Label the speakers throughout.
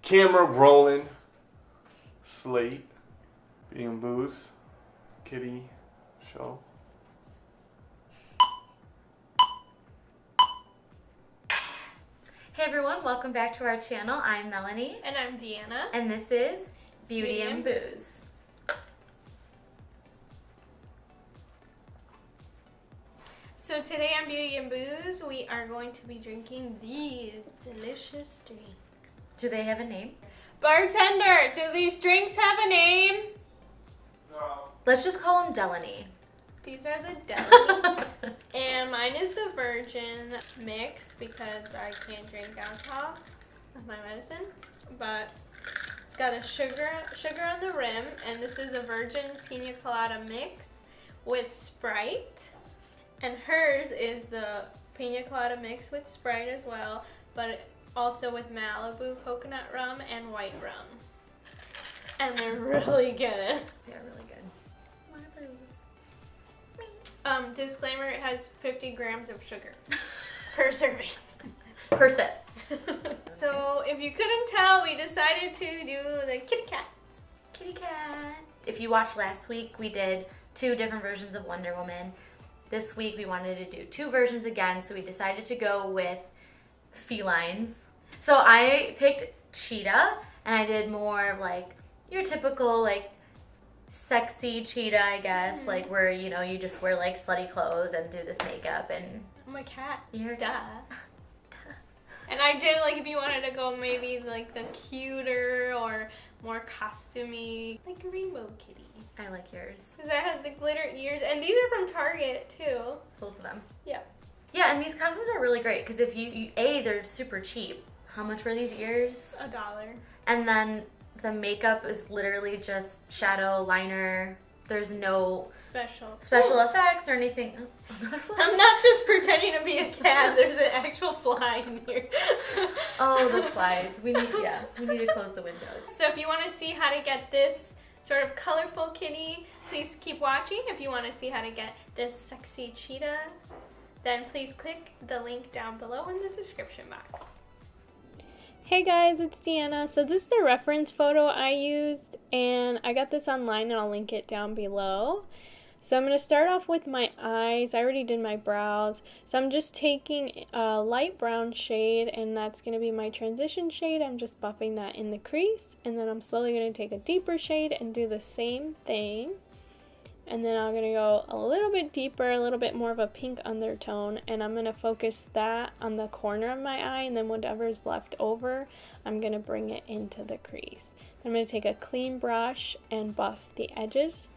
Speaker 1: Camera rolling. Slate. Beauty and Booze. Kitty show.
Speaker 2: Hey everyone, welcome back to our channel. I'm Melanie.
Speaker 3: And I'm Deanna.
Speaker 2: And this is Beauty and Booze.
Speaker 3: So today on Beauty and Booze, we are going to be drinking these delicious drinks.
Speaker 2: Do they have a name?
Speaker 3: Bartender, do these drinks have a name?
Speaker 1: No.
Speaker 2: Let's just call them Delaney.
Speaker 3: These are the Deli. And mine is the Virgin mix because I can't drink alcohol with my medicine. But it's got a sugar on the rim, and this is a Virgin Pina Colada mix with Sprite. And hers is the Pina Colada mix with Sprite as well, but also with Malibu coconut rum and white rum. And they're really good.
Speaker 2: They're really good.
Speaker 3: Disclaimer, it has 50 grams of sugar per serving.
Speaker 2: Per sip.
Speaker 3: So, if you couldn't tell, we decided to do the kitty cats.
Speaker 2: Kitty cat. If you watched last week, we did 2 different versions of Wonder Woman. This week, we wanted to do 2 versions again, so we decided to go with felines. So I picked Cheetah, and I did more of like your typical like sexy cheetah, I guess, like where, you know, you just wear like slutty clothes and do this makeup and...
Speaker 3: I'm a cat.
Speaker 2: You're a
Speaker 3: Duh.
Speaker 2: cat.
Speaker 3: And I did, like, if you wanted to go maybe like the cuter or more costumey, like a rainbow kitty.
Speaker 2: I like yours.
Speaker 3: Because I had the glitter ears, and these are from Target too.
Speaker 2: Both of them.
Speaker 3: Yeah.
Speaker 2: Yeah, and these costumes are really great because if you they're super cheap. How much were these ears?
Speaker 3: $1.
Speaker 2: And then the makeup is literally just shadow, liner. There's no special effects or anything. Oh, another fly.
Speaker 3: I'm not just pretending to be a cat. There's an actual fly in here.
Speaker 2: Oh, the flies. We need to close the windows.
Speaker 3: So if you want to see how to get this sort of colorful kitty, please keep watching. If you want to see how to get this sexy cheetah, then please click the link down below in the description box. Hey guys, it's Deanna. So this is the reference photo I used, and I got this online and I'll link it down below. So I'm going to start off with my eyes. I already did my brows. So I'm just taking a light brown shade, and that's going to be my transition shade. I'm just buffing that in the crease, and then I'm slowly going to take a deeper shade and do the same thing. And then I'm going to go a little bit deeper, a little bit more of a pink undertone, and I'm going to focus that on the corner of my eye, and then whatever is left over, I'm going to bring it into the crease. I'm going to take a clean brush and buff the edges.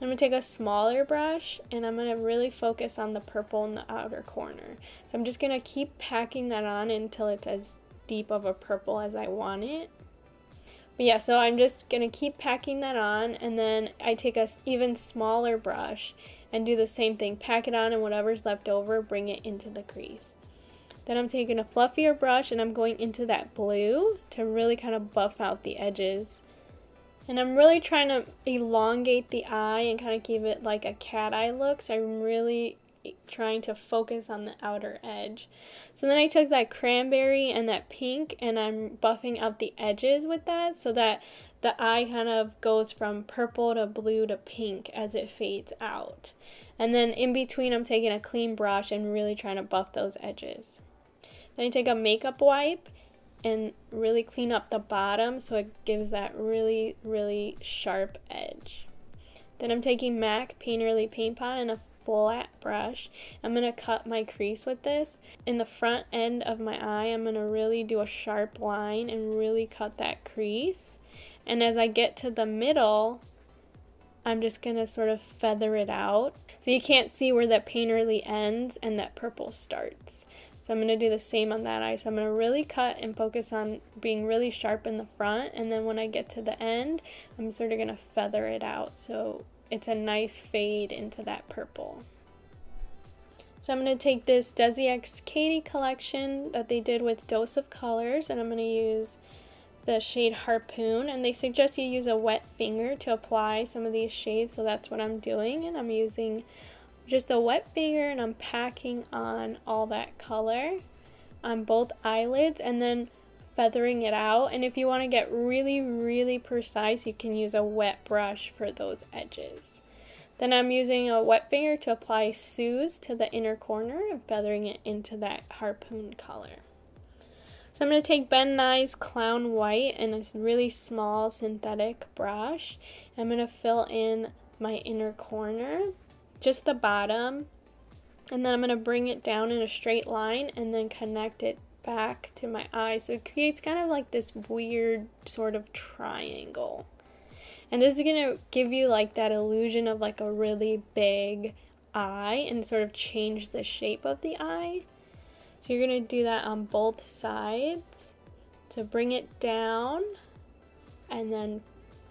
Speaker 3: I'm going to take a smaller brush, and I'm going to really focus on the purple in the outer corner. So I'm just going to keep packing that on until it's as deep of a purple as I want it. But yeah, so I'm just going to keep packing that on, and then I take a even smaller brush and do the same thing. Pack it on, and whatever's left over, bring it into the crease. Then I'm taking a fluffier brush, and I'm going into that blue to really kind of buff out the edges. And I'm really trying to elongate the eye and kind of give it like a cat eye look, so I'm really trying to focus on the outer edge. So then I took that cranberry and that pink, and I'm buffing out the edges with that so that the eye kind of goes from purple to blue to pink as it fades out. And then in between, I'm taking a clean brush and really trying to buff those edges. Then I take a makeup wipe and really clean up the bottom so it gives that really, really sharp edge. Then I'm taking MAC Painterly Paint Pot and a flat brush. I'm going to cut my crease with this. In the front end of my eye, I'm going to really do a sharp line and really cut that crease. And as I get to the middle, I'm just going to sort of feather it out. So you can't see where that painterly ends and that purple starts. So I'm going to do the same on that eye. So I'm going to really cut and focus on being really sharp in the front. And then when I get to the end, I'm sort of going to feather it out. So it's a nice fade into that purple. So I'm going to take this DesiXKaty collection that they did with Dose of Colors, and I'm going to use the shade Harpoon, and they suggest you use a wet finger to apply some of these shades, so that's what I'm doing, and I'm using just a wet finger, and I'm packing on all that color on both eyelids, and then feathering it out. And if you want to get really, really precise, you can use a wet brush for those edges. Then I'm using a wet finger to apply Sue's to the inner corner and feathering it into that harpoon color. So I'm going to take Ben Nye's Clown White and a really small synthetic brush. I'm going to fill in my inner corner, just the bottom, and then I'm going to bring it down in a straight line and then connect it back to my eye. So it creates kind of like this weird sort of triangle. And this is going to give you like that illusion of like a really big eye and sort of change the shape of the eye. So you're going to do that on both sides. So bring it down and then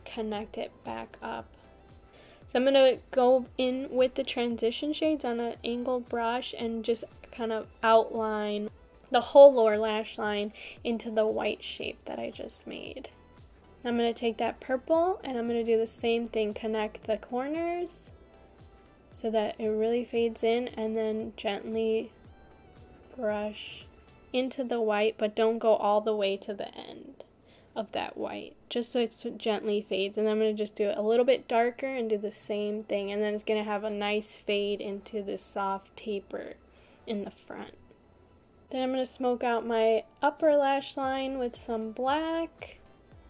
Speaker 3: connect it back up. So I'm going to go in with the transition shades on an angled brush and just kind of outline the whole lower lash line into the white shape that I just made. I'm going to take that purple and I'm going to do the same thing, connect the corners so that it really fades in, and then gently brush into the white, but don't go all the way to the end of that white, just so it gently fades. And I'm going to just do it a little bit darker and do the same thing, and then it's going to have a nice fade into this soft taper in the front. Then I'm going to smoke out my upper lash line with some black,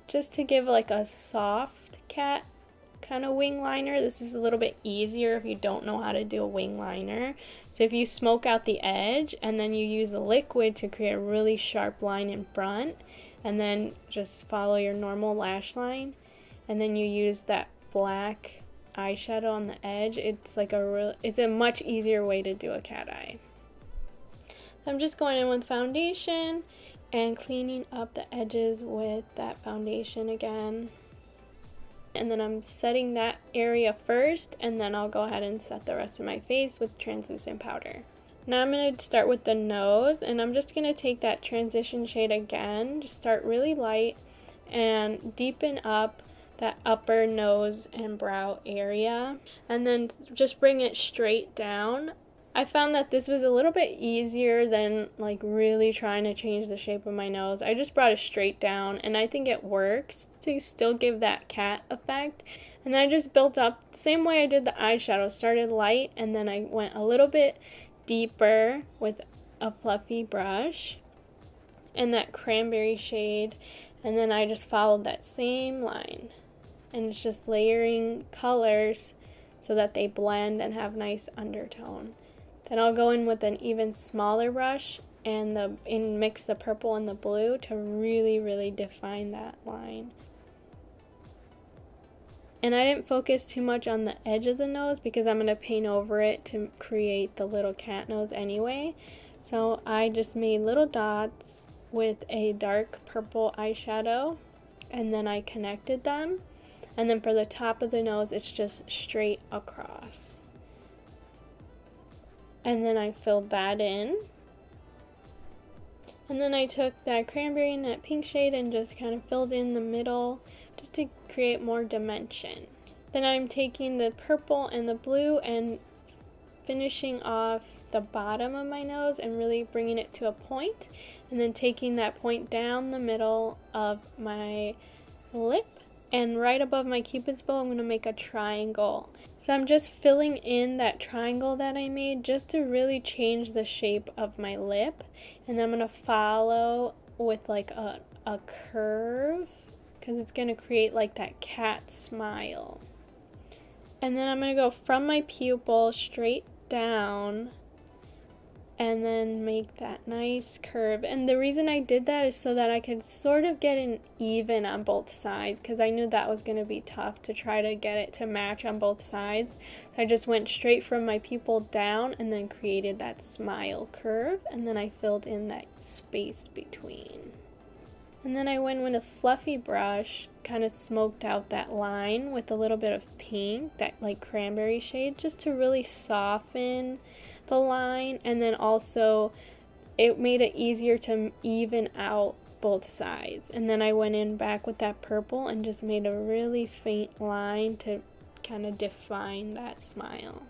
Speaker 3: just to give like a soft cat kind of wing liner. This is a little bit easier if you don't know how to do a wing liner. So if you smoke out the edge and then you use a liquid to create a really sharp line in front, and then just follow your normal lash line, and then you use that black eyeshadow on the edge, it's a much easier way to do a cat eye. So I'm just going in with foundation and cleaning up the edges with that foundation again. And then I'm setting that area first, and then I'll go ahead and set the rest of my face with translucent powder. Now I'm going to start with the nose, and I'm just going to take that transition shade again, just start really light and deepen up that upper nose and brow area, and then just bring it straight down. I found that this was a little bit easier than like really trying to change the shape of my nose. I just brought it straight down, and I think it works to still give that cat effect. And then I just built up the same way I did the eyeshadow. Started light, and then I went a little bit deeper with a fluffy brush and that cranberry shade, and then I just followed that same line, and it's just layering colors so that they blend and have nice undertone. Then I'll go in with an even smaller brush and mix the purple and the blue to really define that line. And I didn't focus too much on the edge of the nose because I'm going to paint over it to create the little cat nose anyway. So I just made little dots with a dark purple eyeshadow, and then I connected them. And then for the top of the nose, it's just straight across. And then I filled that in. And then I took that cranberry and that pink shade and just kind of filled in the middle just to create more dimension. Then I'm taking the purple and the blue and finishing off the bottom of my nose and really bringing it to a point, and then taking that point down the middle of my lip, and right above my cupid's bow I'm going to make a triangle. So I'm just filling in that triangle that I made just to really change the shape of my lip, and then I'm going to follow with like a curve because it's going to create like that cat smile. And then I'm going to go from my pupil straight down and then make that nice curve. And the reason I did that is so that I could sort of get an even on both sides, because I knew that was going to be tough to try to get it to match on both sides. So I just went straight from my pupil down and then created that smile curve, and then I filled in that space between. And then I went with a fluffy brush, kind of smoked out that line with a little bit of pink, that like cranberry shade, just to really soften the line, and then also it made it easier to even out both sides. And then I went in back with that purple and just made a really faint line to kind of define that smile.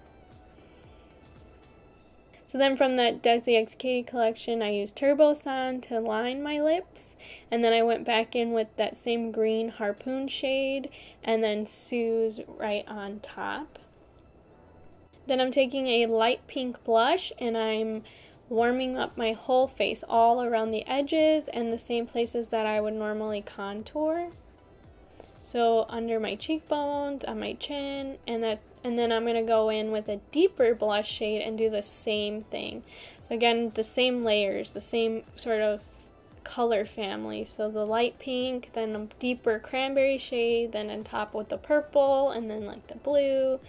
Speaker 3: So then from that DesiXKaty collection, I used Turbo Sun to line my lips, And then I went back in with that same green Harpoon shade, and then Sue's right on top. Then I'm taking a light pink blush, and I'm warming up my whole face, all around the edges and the same places that I would normally contour. So under my cheekbones, on my chin, and then I'm going to go in with a deeper blush shade and do the same thing. Again, the same layers, the same sort of color family. So the light pink, then a deeper cranberry shade, then on top with the purple, and then like the blue.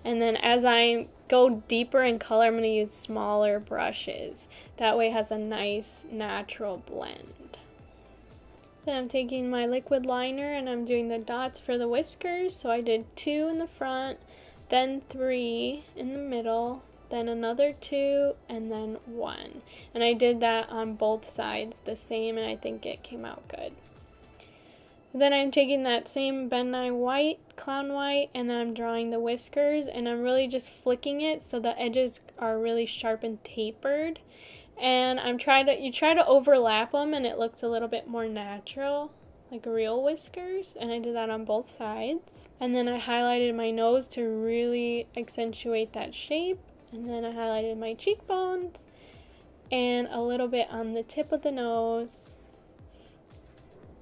Speaker 3: And then as I go deeper in color, I'm going to use smaller brushes. That way it has a nice natural blend. Then I'm taking my liquid liner and I'm doing the dots for the whiskers. So I did 2 in the front, then 3 in the middle, then another 2, and then 1. And I did that on both sides the same, and I think it came out good. Then I'm taking that same Ben Nye white, clown white, and I'm drawing the whiskers, and I'm really just flicking it so the edges are really sharp and tapered. And you try to overlap them, and it looks a little bit more natural, like real whiskers. And I did that on both sides. And then I highlighted my nose to really accentuate that shape. And then I highlighted my cheekbones and a little bit on the tip of the nose.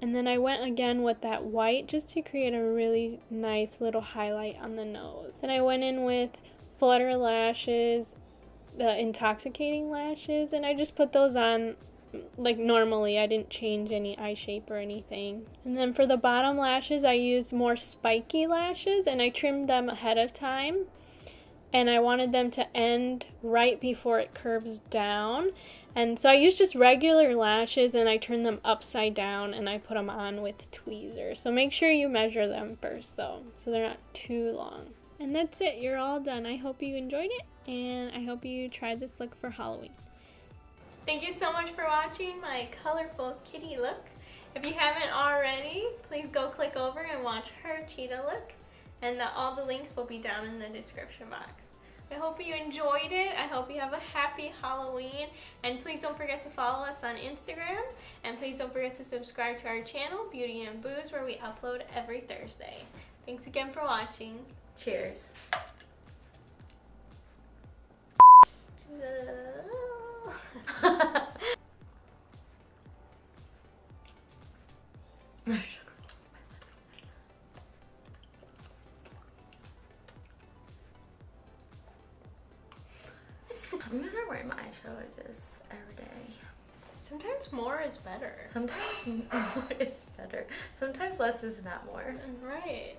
Speaker 3: And then I went again with that white just to create a really nice little highlight on the nose. Then I went in with Flutter lashes, the intoxicating lashes, and I just put those on like normally. I didn't change any eye shape or anything. And then for the bottom lashes, I used more spiky lashes, and I trimmed them ahead of time. And I wanted them to end right before it curves down. And so I used just regular lashes, and I turned them upside down, and I put them on with tweezers. So make sure you measure them first, though, so they're not too long. And that's it. You're all done. I hope you enjoyed it, and I hope you try this look for Halloween. Thank you so much for watching my colorful kitty look. If you haven't already, please go click over and watch her cheetah look. And all the links will be down in the description box. I hope you enjoyed it. I hope you have a happy Halloween. And please don't forget to follow us on Instagram. And please don't forget to subscribe to our channel, Beauty and Booze, where we upload every Thursday. Thanks again for watching.
Speaker 2: Cheers. I'm gonna start wearing my eyeshadow like this every day.
Speaker 3: Sometimes more is better.
Speaker 2: Sometimes more is better. Sometimes less is not more.
Speaker 3: Right.